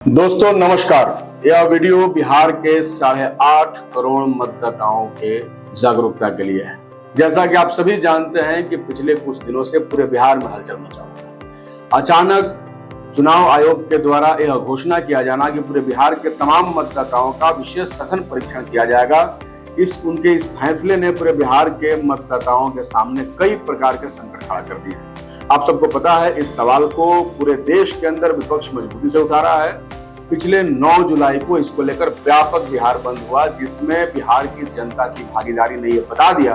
दोस्तों नमस्कार। यह वीडियो बिहार के 8.5 करोड़ मतदाताओं के जागरूकता के लिए है। जैसा कि आप सभी जानते हैं कि पिछले कुछ दिनों से पूरे बिहार में हलचल मचा हुआ है। अचानक चुनाव आयोग के द्वारा यह घोषणा किया जाना कि पूरे बिहार के तमाम मतदाताओं का विशेष सघन परीक्षण किया जाएगा। उनके इस फैसले ने पूरे बिहार के मतदाताओं के सामने कई प्रकार के संकट खड़ा कर दिए हैं। आप सबको पता है इस सवाल को पूरे देश के अंदर विपक्ष मजबूती से उठा रहा है। पिछले 9 जुलाई को इसको लेकर व्यापक बिहार बंद हुआ, जिसमें बिहार की जनता की भागीदारी ने यह बता दिया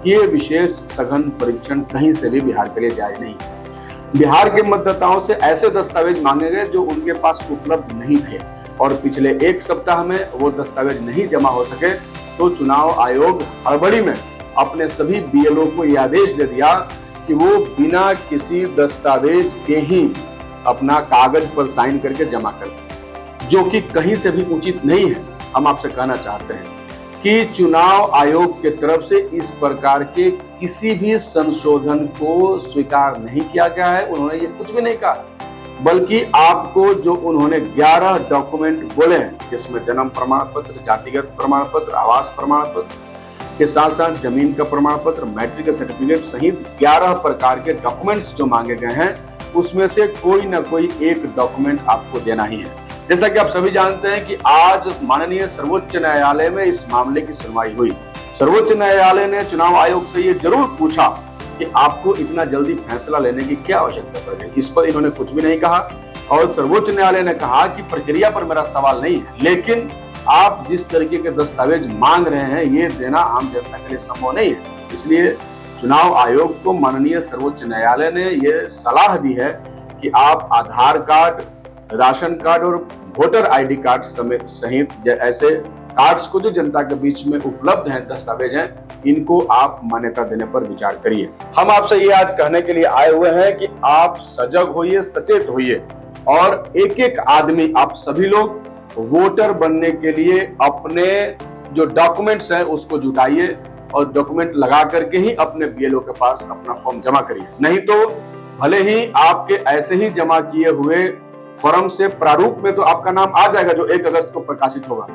कि ये विशेष सघन परीक्षण कहीं से भी बिहार के लिए जायज नहीं है। बिहार के मतदाताओं से ऐसे दस्तावेज मांगे गए जो उनके पास उपलब्ध नहीं थे और पिछले एक सप्ताह में वो दस्तावेज नहीं जमा हो सके तो चुनाव आयोग हड़बड़ी में अपने सभी बीएलओ को यह आदेश दे दिया कि वो बिना किसी दस्तावेज के ही अपना कागज पर साइन करके जमा कर दें, जो कि कहीं से भी उचित नहीं है। हम आपसे कहना चाहते हैं कि चुनाव आयोग के तरफ से इस प्रकार के किसी भी संशोधन को स्वीकार नहीं किया गया है। उन्होंने ये कुछ भी नहीं कहा, बल्कि आपको जो उन्होंने 11 डॉक्यूमेंट बोले हैं, जिसमें जन्म प्रमाण पत्र, जातिगत प्रमाण पत्र, आवास प्रमाण पत्र के साथ साथ जमीन का प्रमाण पत्र, मैट्रिक का सर्टिफिकेट सहित 11 प्रकार के डॉक्यूमेंट्स जो मांगे गए हैं, उसमें से कोई ना कोई एक डॉक्यूमेंट आपको देना ही है। जैसा कि आप सभी जानते हैं कि आज माननीय सर्वोच्च न्यायालय में इस मामले की सुनवाई हुई। सर्वोच्च न्यायालय ने चुनाव आयोग से ये जरूर पूछा कि आपको इतना जल्दी फैसला लेने की क्या आवश्यकता पड़ गई। इस पर इन्होंने कुछ भी नहीं कहा और सर्वोच्च न्यायालय ने कहा कि प्रक्रिया पर मेरा सवाल नहीं है, लेकिन आप जिस तरीके के दस्तावेज मांग रहे हैं ये देना आम जनता के लिए संभव नहीं है। इसलिए चुनाव आयोग को माननीय सर्वोच्च न्यायालय ने यह सलाह दी है कि आप आधार कार्ड, राशन कार्ड और वोटर आईडी कार्ड सहित ऐसे कार्ड्स को जो जनता के बीच में उपलब्ध हैं, दस्तावेज हैं, इनको आप मान्यता देने पर विचार करिए। हम आपसे ये आज कहने के लिए आए हुए हैं कि आप सजग होइए, सचेत होइए और एक एक आदमी, आप सभी लोग वोटर बनने के लिए अपने जो डॉक्यूमेंट्स हैं उसको जुटाइए और डॉक्यूमेंट लगा करके ही अपने बीएलओ के पास अपना फॉर्म जमा करिए। नहीं तो भले ही आपके ऐसे ही जमा किए हुए फॉर्म से प्रारूप में तो आपका नाम आ जाएगा जो 1 अगस्त को प्रकाशित होगा,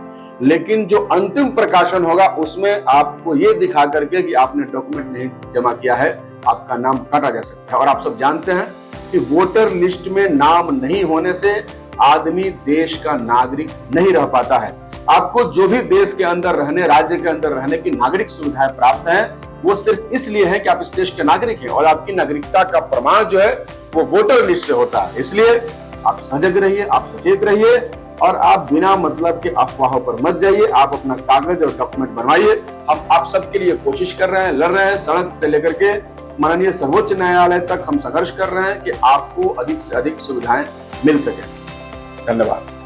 लेकिन जो अंतिम प्रकाशन होगा उसमें आपको ये दिखा करके कि आपने डॉक्यूमेंट नहीं जमा किया है, आपका नाम काटा जा सकता है। और आप सब जानते हैं कि वोटर लिस्ट में नाम नहीं होने से आदमी देश का नागरिक नहीं रह पाता है। आपको जो भी देश के अंदर रहने, राज्य के अंदर रहने की नागरिक सुविधाएं प्राप्त हैं, वो सिर्फ इसलिए है कि आप इस देश के नागरिक हैं और आपकी नागरिकता का प्रमाण जो है वो वोटर लिस्ट से होता है। इसलिए आप सजग रहिए, आप सचेत रहिए और आप बिना मतलब के अफवाहों पर मत जाइए। आप अपना कागज और डॉक्यूमेंट बनवाइए। हम आप सबके लिए कोशिश कर रहे हैं, लड़ रहे हैं, सड़क से लेकर के माननीय सर्वोच्च न्यायालय तक हम संघर्ष कर रहे हैं कि आपको अधिक से अधिक सुविधाएं मिल सके। धन्यवाद।